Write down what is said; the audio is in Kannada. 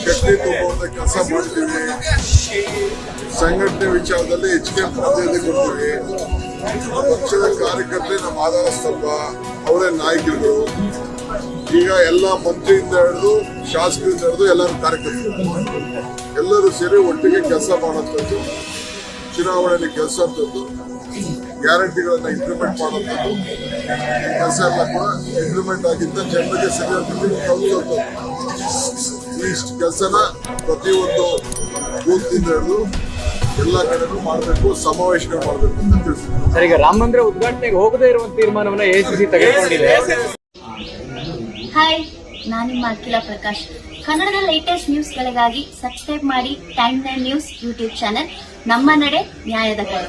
ಗಟ್ಟಿ ತುಂಬುವಂತ ಕೆಲಸ ಮಾಡ್ತೀವಿ. ಸಂಘಟನೆ ವಿಚಾರದಲ್ಲಿ ಹೆಚ್ಚಿಗೆ ಪ್ರಾಧಾನ್ಯತೆ ಕೊಡ್ತೀವಿ. ಪಕ್ಷದ ಕಾರ್ಯಕರ್ತರೆ ನಮ್ಮ ಆಧಾರ ಸ್ತಂಭ, ಅವರೇ ನಾಯಕರುಗಳು. ಈಗ ಎಲ್ಲ ಮಂತ್ರಿಯಿಂದ ಹಿಡಿದು ಶಾಸಕರಿಂದ ಹಿಡಿದು ಎಲ್ಲರೂ ಕಾರ್ಯಕರ್ತರು ಎಲ್ಲರೂ ಸೇರಿ ಒಟ್ಟಿಗೆ ಕೆಲಸ ಮಾಡುವಂಥದ್ದು, ಚುನಾವಣೆಯಲ್ಲಿ ಕೆಲಸ ಅಂತದ್ದು, ಗ್ಯಾರಂಟಿಗಳನ್ನ ಇಂಪ್ಲಿಮೆಂಟ್ ಮಾಡುವಂಥದ್ದು ಕೆಲಸ ಎಲ್ಲ ಕೂಡ ಇಂಪ್ಲಿಮೆಂಟ್ ಆಗಿದ್ದ ಜನರಿಗೆ ಸರಿಯಾಗಿ ಕಲಿಸುವಂಥದ್ದು. ಇಷ್ಟು ಕೆಲಸನ ಪ್ರತಿಯೊಂದು ಬೂತ್ನಿಂದ ಹಿಡಿದು ಎಲ್ಲ ಕಡೆನೂ ಮಾಡಬೇಕು, ಸಮಾವೇಶಗಳು ಮಾಡಬೇಕು ಅಂತ ತಿಳಿಸಿದ್ರು. ಸರ್, ಈಗ ರಾಮ ಮಂದಿರ ಉದ್ಘಾಟನೆಗೆ ಹೋಗದೇ ಇರುವಂತ ತೀರ್ಮಾನವನ್ನ ಎಐಸಿಸಿ ತೆಗೆದುಕೊಂಡಿದೆ. ಹಾಯ್, ನಾನು ನಿಮ್ಮ ಅಖಿಲ ಪ್ರಕಾಶ್. ಕನ್ನಡದ ಲೇಟೆಸ್ಟ್ ನ್ಯೂಸ್ಗಳಿಗಾಗಿ ಸಬ್ಸ್ಕ್ರೈಬ್ ಮಾಡಿ ಟೈಮ್ 9 ನ್ಯೂಸ್ ಯೂಟ್ಯೂಬ್ ಚಾನೆಲ್. ನಮ್ಮ ನಡೆ ನ್ಯಾಯದ ಕಡೆ.